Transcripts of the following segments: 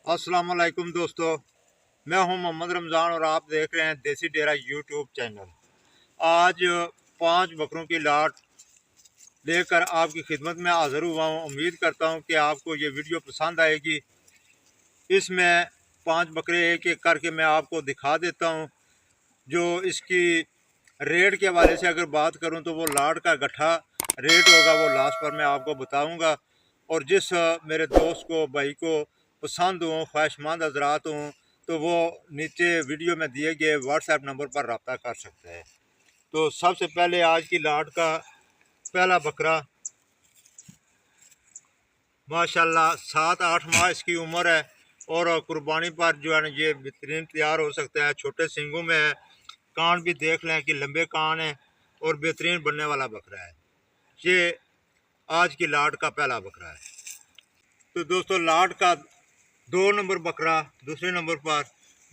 अस्सलाम वालेकुम दोस्तों, मैं हूं मोहम्मद रमज़ान और आप देख रहे हैं देसी डेरा यूट्यूब चैनल। आज 5 बकरों की लाट लेकर आपकी खिदमत में हाज़िर हुआ हूं। उम्मीद करता हूं कि आपको ये वीडियो पसंद आएगी। इसमें 5 बकरे एक एक करके मैं आपको दिखा देता हूं। जो इसकी रेट के हवाले से अगर बात करूं तो वो लाट का गट्ठा रेट होगा, वो लास्ट पर मैं आपको बताऊँगा। और जिस मेरे दोस्त को, भाई को पसंद हो, ख्वाहिशमंद हजरात हों, तो वो नीचे वीडियो में दिए गए व्हाट्सएप नंबर पर रब्ता कर सकते हैं। तो सबसे पहले आज की लाट का पहला बकरा माशाल्लाह 7-8 माह इसकी उम्र है और कुर्बानी पर जो है ना ये बेहतरीन तैयार हो सकता है। छोटे सींगों में है, कान भी देख लें कि लंबे कान है और बेहतरीन बनने वाला बकरा है। ये आज की लाट का पहला बकरा है। तो दोस्तों लाट का 2 नंबर बकरा दूसरे नंबर पर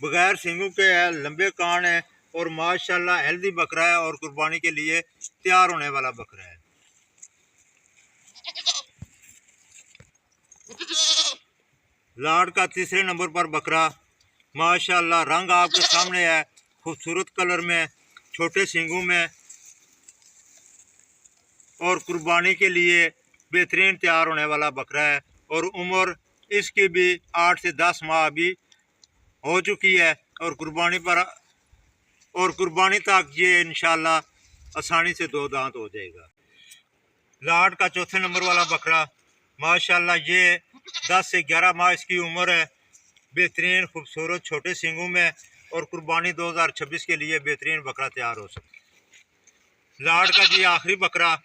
बगैर सींगों के है, लंबे कान है और माशाल्लाह हेल्दी बकरा है और कुर्बानी के लिए तैयार होने वाला बकरा है। लाट का तीसरे नंबर पर बकरा माशाल्लाह रंग आपके सामने है, खूबसूरत कलर में, छोटे सींगों में और कुर्बानी के लिए बेहतरीन तैयार होने वाला बकरा है। और उम्र इसकी भी 8 से 10 माह अभी हो चुकी है और कुर्बानी तक ये इंशाल्लाह आसानी से 2 दांत हो जाएगा। लाट का चौथे नंबर वाला बकरा माशाल्लाह ये 10 से 11 माह इसकी उम्र है, बेहतरीन खूबसूरत छोटे सींगों में और कुर्बानी 2026 के लिए बेहतरीन बकरा तैयार हो सकता है। लाट का जी आखिरी बकरा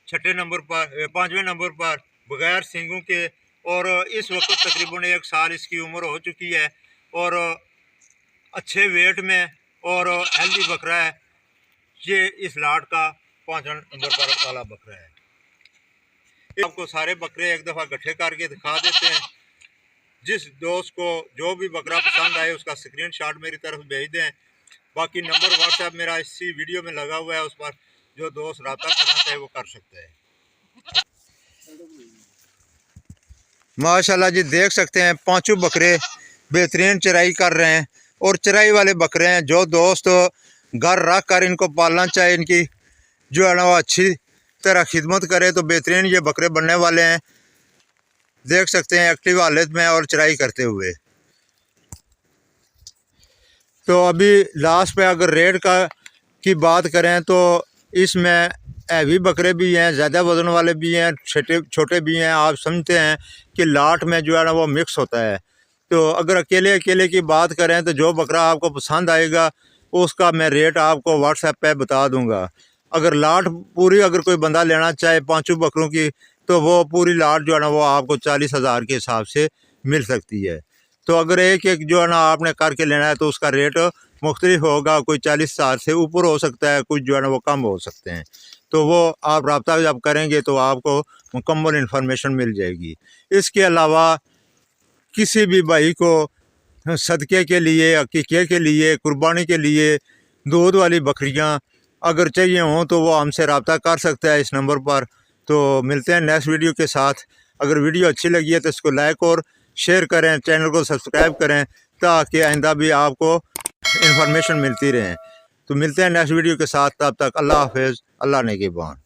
छठे नंबर पर 5वें नंबर पर बगैर सींगों के और इस वक्त तकरीबन 1 साल इसकी उम्र हो चुकी है और अच्छे वेट में और हेल्दी बकरा है। ये इस लाट का 5वें नंबर पर वाला बकरा है। आपको सारे बकरे एक दफ़ा इकट्ठे करके दिखा देते हैं। जिस दोस्त को जो भी बकरा पसंद आए उसका स्क्रीनशॉट मेरी तरफ भेज दें। बाकी नंबर व्हाट्सएप मेरा इसी वीडियो में लगा हुआ है, उस पर जो दोस्त रब्ता करना चाहे वो कर सकते हैं। माशाल्लाह जी देख सकते हैं 5 बकरे बेहतरीन चराई कर रहे हैं और चराई वाले बकरे हैं। जो दोस्त घर रख कर इनको पालना चाहे, इनकी जो है ना वो अच्छी तरह खिदमत करे तो बेहतरीन ये बकरे बनने वाले हैं। देख सकते हैं एक्टिव हालत में और चराई करते हुए। तो अभी लास्ट पे अगर रेट की बात करें तो इसमें हैवी बकरे भी हैं, ज़्यादा वज़न वाले भी हैं, छोटे भी हैं। आप समझते हैं कि लाट में जो है ना वो मिक्स होता है। तो अगर अकेले की बात करें तो जो बकरा आपको पसंद आएगा उसका मैं रेट आपको व्हाट्सएप पे बता दूंगा। अगर लाट पूरी अगर कोई बंदा लेना चाहे 5 बकरों की तो वो पूरी लाट जो है ना वो आपको 40,000 के हिसाब से मिल सकती है। तो अगर एक एक जो है ना आपने करके लेना है तो उसका रेट मुख्तलिफ होगा, कोई 40,000 से ऊपर हो सकता है, कुछ जो है ना वो कम हो सकते हैं। तो वो आप रब्ता जब करेंगे तो आपको मुकम्मल इन्फॉर्मेशन मिल जाएगी। इसके अलावा किसी भी भाई को सदक़े के लिए, अकीक़े के लिए, कुर्बानी के लिए दूध वाली बकरियां अगर चाहिए हों तो वो हमसे रब्ता कर सकता है इस नंबर पर। तो मिलते हैं नेक्स्ट वीडियो के साथ। अगर वीडियो अच्छी लगी है तो इसको लाइक और शेयर करें, चैनल को सब्सक्राइब करें ताकि आइंदा भी आपको इन्फॉर्मेशन मिलती रहे। तो मिलते हैं नेक्स्ट वीडियो के साथ, तब तक अल्लाह हाफ़िज़, अल्लाह निगहबान।